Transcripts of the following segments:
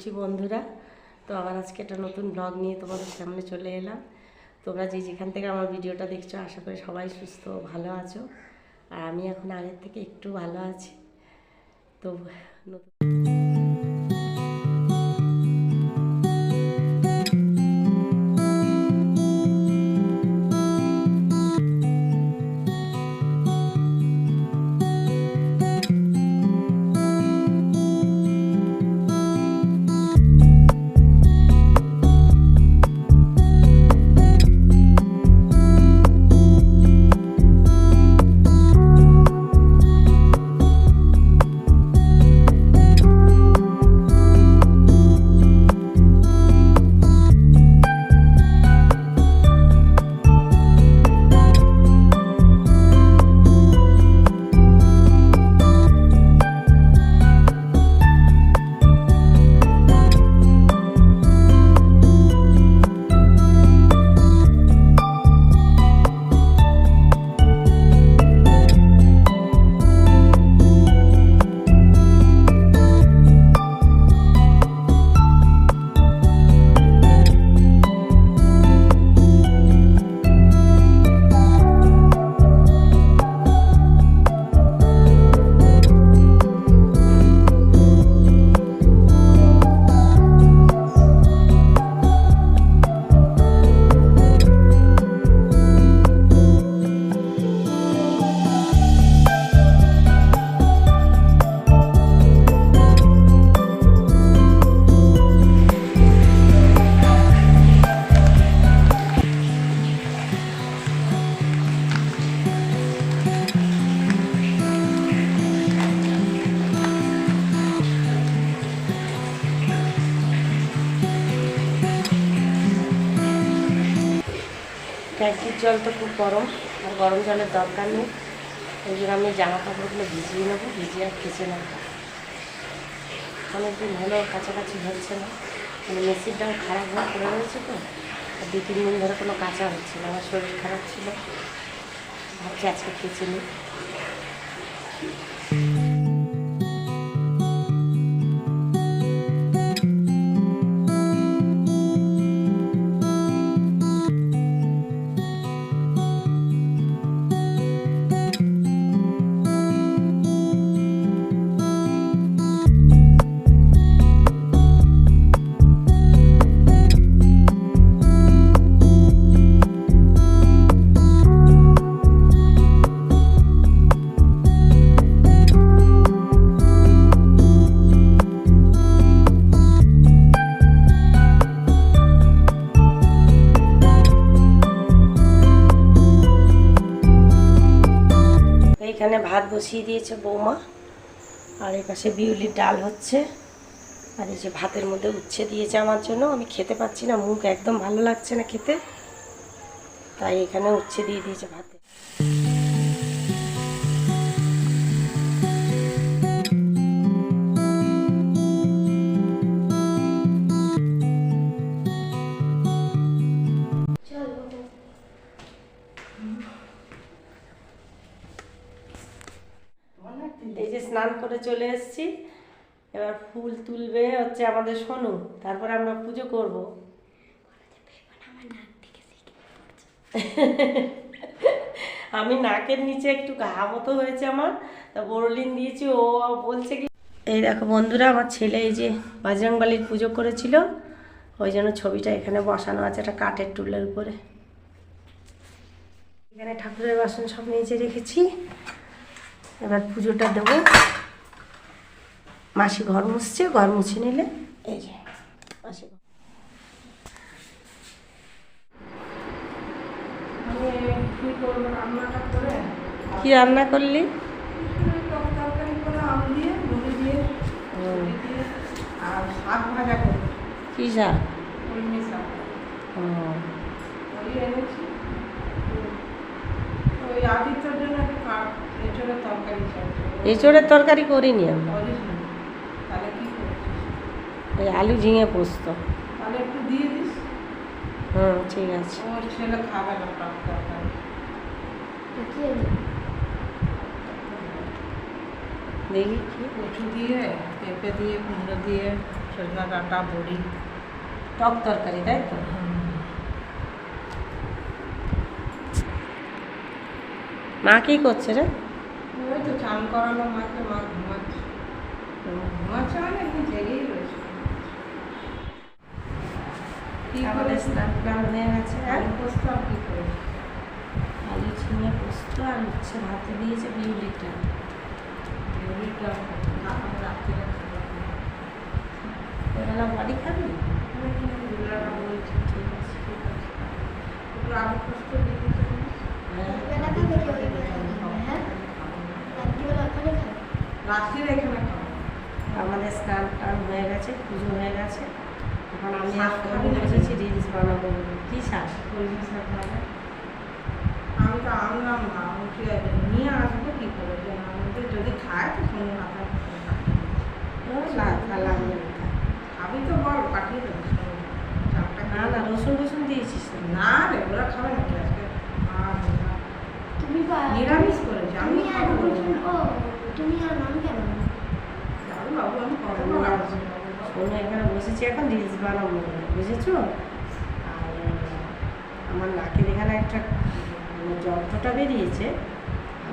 করছি বন্ধুরা। তো আবার আজকে একটা নতুন ব্লগ নিয়ে তোমাদের সামনে চলে এলাম। তোমরা যে যেখান থেকে আমার ভিডিওটা দেখছো আশা করি সবাই সুস্থ ও ভালো আছো। আর আমি এখন আগের থেকে একটু ভালো আছি। তো নতুন ট্যাঙ্কির জল তো খুব গরম, আর গরম জলের দরকার নেই। ওই জন্য আমি জামা কাপড়গুলো ভিজিয়ে নেবো, ভিজিয়ে আর কেচে নেবো। অনেকদিন হলো কাছাকাছি হচ্ছে না, মানে মেশিনটাও খারাপ হয়ে পড়ে রয়েছে। তো 2-3 দিন ধরে কোনো কাঁচা হচ্ছে না, আমার শরীর খারাপ ছিল, ভাবছি আজকে কেচে নিই। এখানে ভাত বসিয়ে দিয়েছে বৌমা, আর এই পাশে বিউলির ডাল হচ্ছে, আর এই যে ভাতের মধ্যে উচ্ছে দিয়েছে আমার জন্য। আমি খেতে পাচ্ছি না, মুখ একদম ভালো লাগছে না খেতে, তাই এখানে উচ্ছে দিয়ে দিয়েছে ভাতে। এই যে স্নান করে চলে এসেছি, এবার ফুল তুলবে হচ্ছে আমাদের সোনু, তারপরে আমরা পুজো করব। আমি নাকের নিচে একটু ঘা মতো হয়েছে আমার, তা বোরলিন দিয়েছি। ও বলছে কি, এই দেখো বন্ধুরা, আমার ছেলে এই যে বজরংবলীর পুজো করেছিল, ওই জন্য ছবিটা এখানে বসানো আছে একটা কাঠের টুলের উপরে। এখানে ঠাকুরের বাসন সব নিচে রেখেছি, এবার পুজোটা দেবো। মাসি ঘর মুছছে, ঘর মুছে নিলে এই যে মাসি কি রান্না করলি? কি শাক? এঁচড়ের তরকারি করিনি আমরা, ওই আলু ঝিঙে পোস্ত। ঠিক আছে। দেখি কি কচু দিয়ে, পেঁপে দিয়ে, কুমড়ো দিয়ে সজনা ডাঁটা বড়ি। টক তরকারি, তাই তো? মা কি করছে রে? ওই তো চান করানো মাকে, মা ঘুমাচ্ছে। ঘুমাচ্ছে মানে এখন জেগেই রয়েছে। আমাদের স্নান টান হয়ে গেছে। আলু পোস্ত আর কি করেছে? আলু ঝিঙে পোস্ত আর হচ্ছে ভাতে দিয়েছে বিউলির ডাল। বিউলিটা আমি রাত্রে এবেলা বাড়ি খাবি? দুলারা বলছে ঠিক আছে, ঠিক আছে। একটু আলু পোস্ত দিয়ে দিতে পারিস? রাত্রিরে এখানে খাবো। আমাদের স্নান টান হয়ে গেছে, পুজো হয়ে গেছে। এখন আমি শাক আর খাবি নাকি? বসেছি রিলস বানাবো বলে। কি শাক? কলমি শাক খাবো। আমি তো আনলাম না, আমি কি নিয়ে আসবো কি করে? যে আমাদের যদি খায় তো সঙ্গে মাথা না তাহলে আমি আর খাই। খাবি তো বল, পাঠিয়ে দেবো সঙ্গে। চারটা না না, রসুন রসুন দিয়েছিস তো? না রে, ওরা খাবে নাকি আজকে? আর না। তুমি নিরামিষ করেছি, আমি তুমি আর খাবো বলছেন বলছি। ও তুমি আর নাম কেন? যাবো বাবু, আমি কত লাগছে। শোনো, এখানে বসেছি এখন রিলস বানাবো বলে, বুঝেছো? আর আমার নাকের এখানে একটা যন্ত্রটা বেরিয়েছে,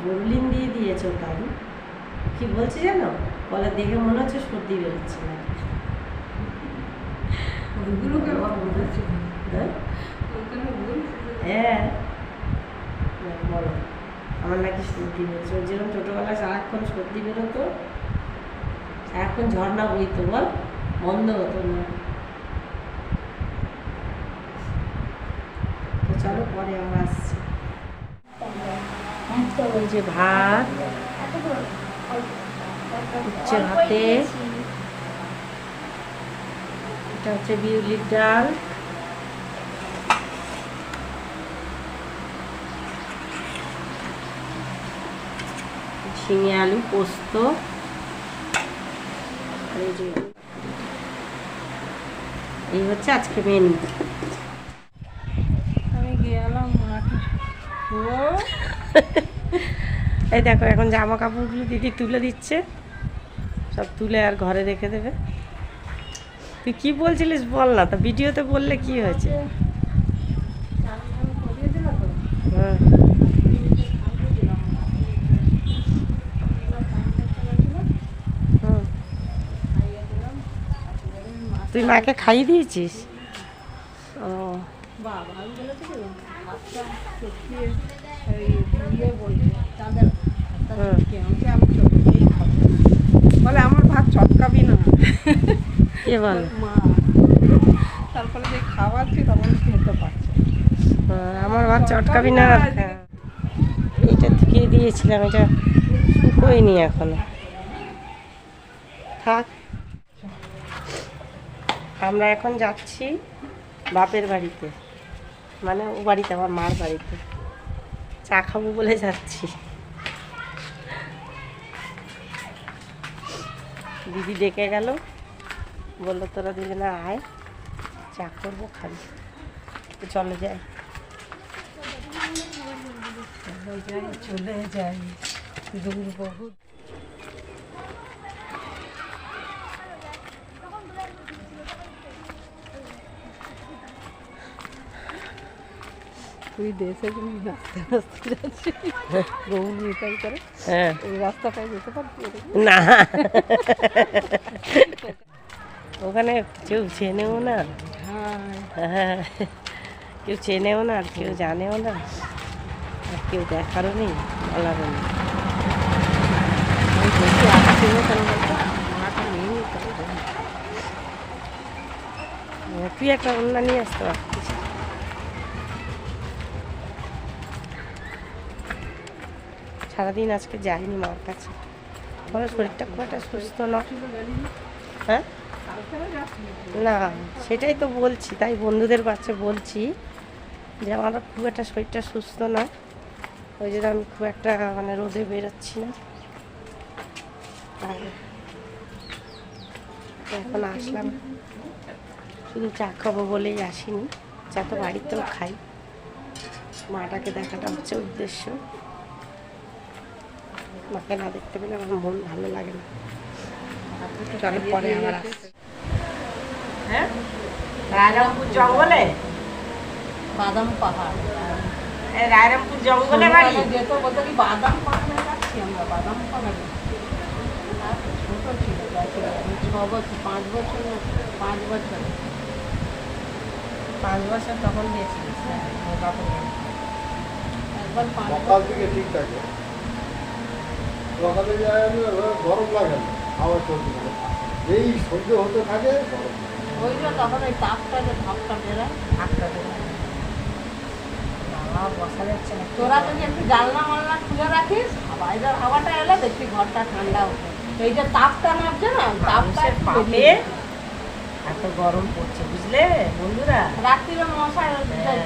বরলিন দিয়ে দিয়েছে ওটা। আমি কি বলছি জানো? বলে দেখে মনে হচ্ছে সর্দি বেরোচ্ছে না। ওইগুলোকে আবার বলেছি। হ্যাঁ ওইখানে বলছি। হ্যাঁ, বলো। আমার নাকি সর্দি বেরোচ্ছে। ওই যেরকম ছোটোবেলায় সারাক্ষণ সর্দি বেরোতো, সারাক্ষণ ঝর্ণা বইতো, বল, বন্ধ হতো না। তো চলো পরে আমরা আসছি। ওই যে ভাত, উচ্ছে ভাতে, এটা হচ্ছে বিউলির ডাল, ঝিঙে আলু পোস্ত, আর এই যে এই হচ্ছে আজকে মেনু। আমি গেলাম মাঠে। এই দেখো, এখন জামা কাপড়গুলো দিদি তুলে দিচ্ছে, সব তুলে আর ঘরে রেখে দেবে। তুই কি বলছিলিস বল না, তো ভিডিওতে বললে কি হয়েছে? হ্যাঁ, হুম। তুই মাকে খাইয়ে দিয়েছিস? ও, বাবা, আমি বলেছি কি ভাতটা চটকিয়ে দিয়ে বলছে তাদের ভাতটা হুম। চটকিয়ে আমাকে, আমি চটকিয়েই খাবো। বলে আমার ভাত চটকাবি না। কে বলে? মা। তারপরে যে খাওয়াচ্ছি তখন খেতে পারছে। আমার ভাত চটকাবি না। হ্যাঁ, এইটা ধুয়ে দিয়েছিলাম, এটা শুকোয়নি এখনো, থাক। আমরা এখন যাচ্ছি বাপের বাড়িতে, মানে ও বাড়িতে, আমার মার বাড়িতে চা খাবো বলে যাচ্ছি। দিদি ডেকে গেল, বললো তোরা দুজনে আয়, চা করবো, খাবি। তো চলে যাই, চলে যাই দূর বহু। তুই দেশে তুমি নাচতে নাচতে যাচ্ছি বহু মিটাই করে। হ্যাঁ, এই রাস্তাটায় যেতে পারবি? না ওখানে কেউ চেনেও না। হ্যাঁ, কেউ চেনেও না, আর কেউ জানেও না, আর কেউ দেখারও নেই, বলারও নেই। তুই একটা অন্য নিয়ে আসতে পারতিস। সারাদিন আজকে যাইনি মার কাছে, আমার শরীরটা খুব একটা সুস্থ নয়। হ্যাঁ, না সেটাই তো বলছি, তাই বন্ধুদের কাছে বলছি যে আমার খুব একটা শরীরটা সুস্থ না, ওই জন্য আমি খুব একটা মানে রোদে বেরোচ্ছি না। আর এখন আসলাম শুধু চা খাবো বলেই আসিনি, চা তো বাড়িতেও খাই, মাটাকে দেখাটা হচ্ছে উদ্দেশ্য। মাকে না দেখতে পেলে আমার মন ভালো লাগে না। চলো পরে আবার আসছি। হ্যাঁ, রায়রামপুর জঙ্গলে, বাদাম পাহাড় এই রায়রামপুর জঙ্গলে বাড়ি। যেত বলতে কি বাদাম পাহাড়ে যাচ্ছি আমরা, বাদাম পাহাড়ে ছোট ছিল, গেছিল 6 বছর 5 বছর না 5 বছর 5 বছর তখন গেছিলিস। হ্যাঁ, তখন একবার 5 সকাল থেকে ঠিক থাকে, সকালে যায় আমি গরম লাগে না, হাওয়া চলতে থাকে, এই সন্ধ্যে হতে থাকে গরম লাগে। ওই যে তখন ওই তাপটা যে ভাবটা বেরোয়, হাতটা ধরে বাবা বসা যাচ্ছে না। তোরা যদি একটু জানলা মালনা খুলে রাখিস, বাইরের হাওয়াটা এলে দেখবি ঘরটা ঠান্ডা ওঠে। এই যে তাপটা নামছে না, তাপটা মানুষের একটু পাপে বেরিয়ে যায়। এত গরম পড়ছে, বুঝলে বন্ধুরা। রাত্রিরে মশা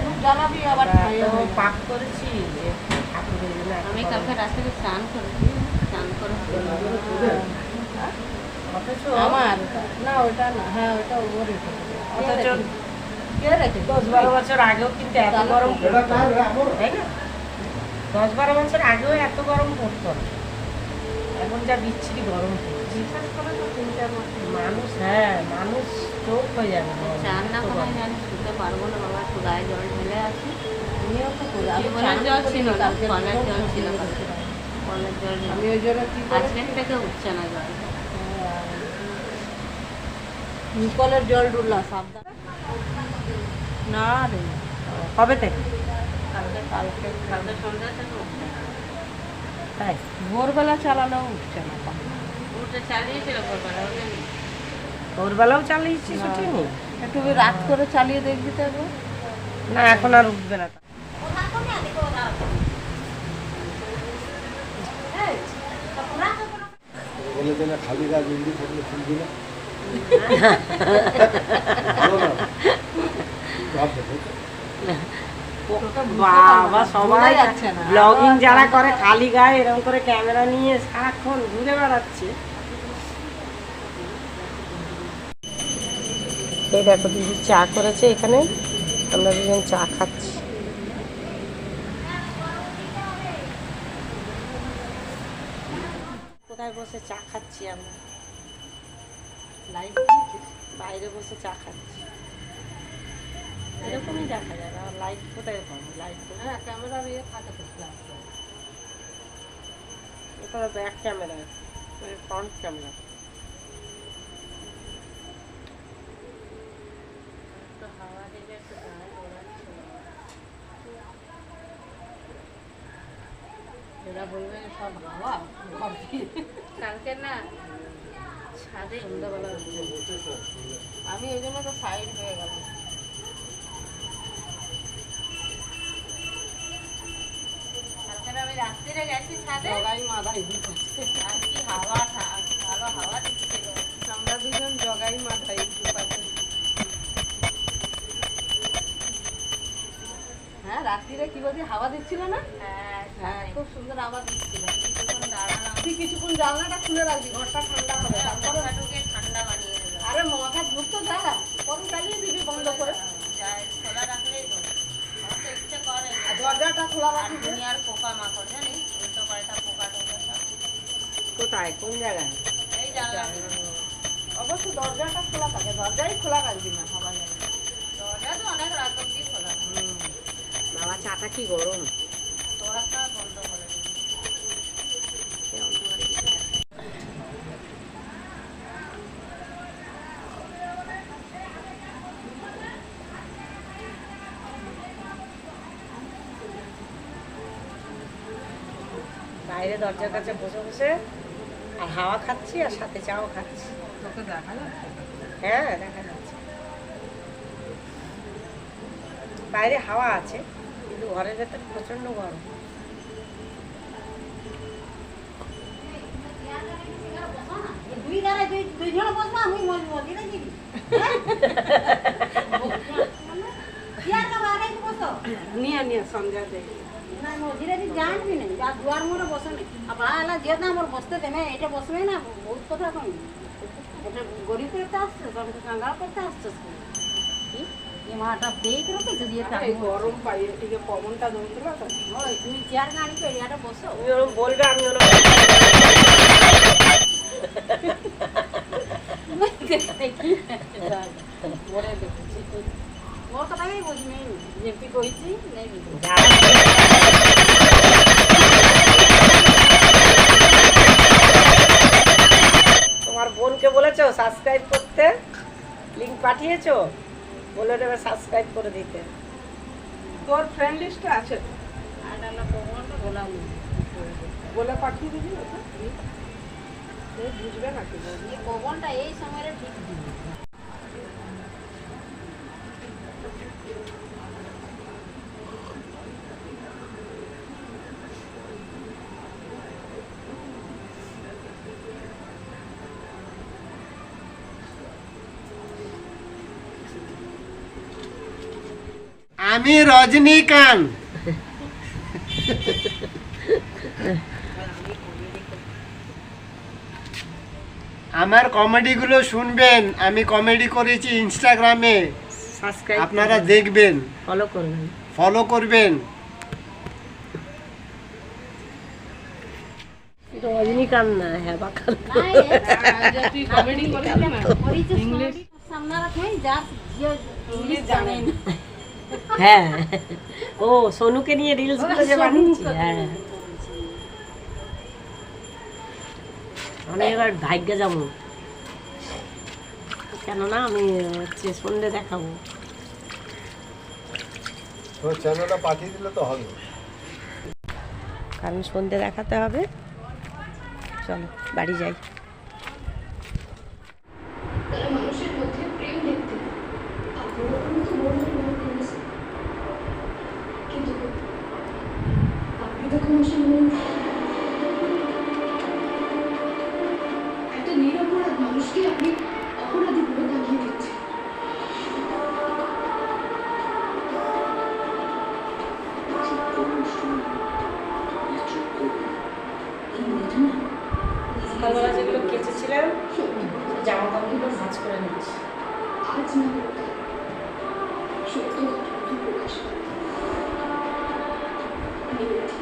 ধূপ জ্বালাবি আবার আমরা ছায়া এত হয়ে যাবে। পাপ করেছি যে ঠাকুরের জন্য এত আমি গরম। কালকে রাত্রে স্নান করেছি, স্নান করে অথচ আমার না ওটা না, হ্যাঁ ওটা ওর অথচ কে রেখে 10-12 বছর আগেও কিন্তু এত গরম এটা পড়তো কার না, আমার তাই না? 10-12 বছর আগেও এত গরম পড়তো না, এখন যা বিচ্ছিরি গরম পড়ছে। বিশেষ করে তো 3-4 মাস মানুষ, হ্যাঁ মানুষ চোখ হয়ে যাবে গরমে, চান না এত করে গরম। আমি শুতে পারবো না বাবা, একটু গায়ে জল ঢেলে আসি। আমিও তো করি, আমি টিউবওয়েলের চান জল ছিল করিনি, না, কালকে কলের দুপুর জল ছিল থেকে কালকে। কলের জল ঢেলে- আমি ওই জন্য কি করেছি, আজকের থেকে উঠছে না জল। নিকলের জল ডুললা সাবধান না রে, কবে থেকে? কালকে কালকে কালকে সন্ধ্যা থেকে উঠছে না। তাই ভোরবেলা চালালেও উঠছে না। উঠে চালিয়েছিল ভোরবেলা, ওঠেনি। ভোরবেলাও চালিয়েছিস, ওঠেনি? একটু ওই রাত করে চালিয়ে দেখবি তো একবার। না এখন আর উঠবে না। বলেছে না খালি গাছ ইন্দি থাকলে শুনবি না, ভালো না? ভাববে, বাবা সবাই বোঝা যাচ্ছে না। ব্লগিং যারা করে খালি গায়ে এরকম করে ক্যামেরা নিয়ে সারাক্ষণ ঘুরে বেড়াচ্ছে। এই দেখো দিদি চা করেছে এখানে, আমরা দুজন চা খাচ্ছি। কোথায় বসে চা খাচ্ছি আমরা? লাইভ বাইরে বসে চা খাচ্ছি, এরকমই দেখা যাবে। আর লাইট কোথায় পাবো? লাইট হ্যাঁ ক্যামেরার ইয়ে থাকে তো flash করে। এটা ব্যাক ক্যামেরা, ফ্রন্ট ক্যামেরা। তো হাওয়া দিলে একটু গায়ে ওড়াচ্ছে না। এরা বলবে সব হাওয়া ঘর দিয়ে। কালকে না ছাদে সন্ধ্যাবেলা উঠে। আমি এই জন্য তো সাইড হয়ে গেলাম। কালকে আমি রাত্রিরে গেছি ছাদে, জগাই মাথায় ঢুকেছে। আর কি হাওয়া, ভালো হাওয়া দিচ্ছিল। আমরা দুজন জগাই মাথায় ঢুকাতে। হ্যাঁ রাত্রিরে কি বলছি হাওয়া দিচ্ছিল না? হ্যাঁ হ্যাঁ খুব সুন্দর আওয়াজ দিচ্ছিল। কিছুক্ষণ দাঁড়ালাম, তুই কিছুক্ষণ জানলাটা খুলে রাখবি, ঘরটা ঠান্ডা হবে। তারপরে মাথা ঢুকে ঠান্ডা বানিয়ে দিল। আরে মাথা ঢুকতো যা, পরে চালিয়ে দিবি বন্ধ করে। যাই খোলা রাখলেই তো, আমার তো ইচ্ছে করে না। আর দরজাটা খোলা আর রাখবি। দুনিয়ার পোকা মাকড় জানিস, উল্টো পাল্টা পোকা টোকা সব। কোথায়, কোন জায়গায়? এই জানলাম, অবশ্য দরজাটা খোলা থাকে, দরজাই খোলা রাখবি না হাওয়া যাবে। দরজা তো অনেক রাত অব্দি খোলা থাকে। বাবা চাটা কি গরম। দরজা বন্ধ করে দিই। বাইরে দরজার কাছে বসে বসে আর হাওয়া খাচ্ছি আর সাথে চাও খাচ্ছি। তোকে দেখা যাচ্ছে? হ্যাঁ দেখা যাচ্ছে, বাইরে হাওয়া আছে কিন্তু ঘরের ভেতর প্রচন্ড গরম। নিয়ে নিয়ে সন্ধ্যা দেয়। ଜାଣିବି ନାହିଁ ଯାହା ଦୁଆର ମୋର ବସନି ଆଉ ବାହା ହେଲା ଝିଅ ତ ଆମର ବସତେ ତେମେ ଏଇଟା ବସବେ ନା ବହୁତ କଥା କଣ এটা গরিব করতে আসছে তোমাকে কাঙ্গাল করতে আসছে ଏ ମାଟା ଦେଇକି ରଖିଛୁ দিয়ে এই গরম পাইয়ে টিকে পবনটা দৌড়ছিল তো। হয় তুমি চেয়ার আଣିକି ଏଇଆଟା বସ তুমি ওরকম বলবে, আমি ওরকম পরে দেখেছি ওর কথাই বুঝবি যেমনি কইছি নেই বুঝবি তোমার বোনকে বলেছো সাবস্ক্রাইব করতে, লিংক পাঠিয়েছো, বলে দেবে সাবস্ক্রাইব করে দিতে। তোর ফ্রেন্ড লিস্টে আছে তো আর না প্রমাণটা বলাম বলে পাঠিয়ে দিবি ওটা বুঝবে না কি এই প্রমাণটা এই সময়ে ঠিক দিবি। আমি রজনীকান্ত। আমার কমেডিগুলো শুনবেন, আমি কমেডি করেছি ইনস্টাগ্রামে, সাবস্ক্রাইব আপনারা দেখবেন, ফলো করবেন। ফলো করবেন। রজনীকান্ত না, হ্যাঁ বাকাল। তুই কমেডি করিস না ইংলিশ সামনে রাখবেন যা যে ইংলিশ জানেন হ্যাঁ, ও সোনুকে নিয়ে রিলস গুলো যে বানিয়েছি, হ্যাঁ আমি এবার ভাগ্যে যাবো, কেননা আমি হচ্ছে সন্ধ্যে দেখাবো। তো চ্যানেলটা পাঠিয়ে দিলে তো হবে। কারণ সন্ধ্যে দেখাতে হবে। চলো বাড়ি যাই। তারা মানুষের মধ্যে প্রেম দেখতে আপনারা কোনো তো বলতে করেছেন, কিন্তু আপনি তখন আসে একটা নিরপরাধ মানুষকে আপনি অপরাধী বলে দেখিয়ে দিচ্ছেন। সকালবেলা যেগুলো কেচেছিলাম জামা কাপড়গুলো ভাঁজ করে নিচ্ছি। আজ না হোক কাল সত্য ঘটনাটা প্রকাশ পাবে। আমি বলছি,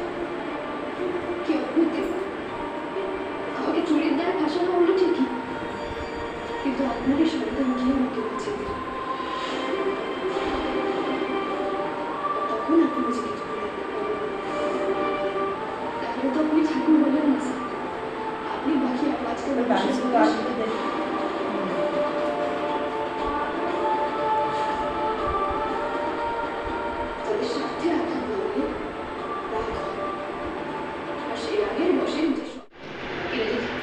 কি অদ্ভুত দেখুন, আমাকে চুরির দ্বারা ফাঁসানো হলো ঠিকই, কিন্তু আপনারই সন্তান গিয়ে আমাকে বাঁচিয়ে দিল। তখন আপনি নিজেকে চুরি তাহলে তো আপনি ঠাকুর বলেন না স্যার, আপনি বাকি আজকাল বালিশগুলো আসলে দেখি। তাদের স্বার্থে আঘাত না হলে রাগ হয়। আর সেই রাগের বসে যে কেড়ে যায়।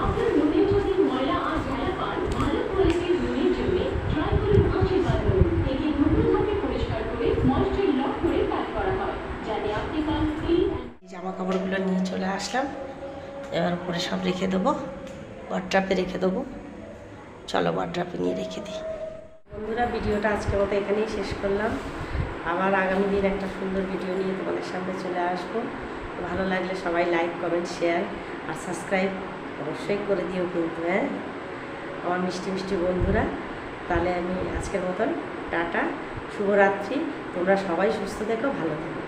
আপনার মনে যদি ময়লা আর ঝালা পান, ভালো কোয়ালিটির নুনের জন্য ট্রাই করুন আশীর্বাদ নুন। একে নুনভাবে পরিষ্কার করে ময়েশ্চার লক করে প্যাক করা হয়, যাতে আপনি পান ক্লিন। জামা কাপড়গুলো নিয়ে চলে আসলাম, এবার উপরে সব রেখে দেবো, ওয়ার্ড্রপে রেখে দেবো। চলো ওয়ার্ড্রপে নিয়ে রেখে দিই। বন্ধুরা, ভিডিওটা আজকের মতো এখানেই শেষ করলাম। আবার আগামী দিন একটা সুন্দর ভিডিও নিয়ে তোমাদের সামনে চলে আসবো। ভালো লাগলে সবাই লাইক, কমেন্ট, শেয়ার আর সাবস্ক্রাইব অবশ্যই করে দিও কিন্তু, হ্যাঁ আমার মিষ্টি মিষ্টি বন্ধুরা। তাহলে আমি আজকের মতন টাটা, শুভরাত্রি। তোমরা সবাই সুস্থ থেকো, ভালো থেকো।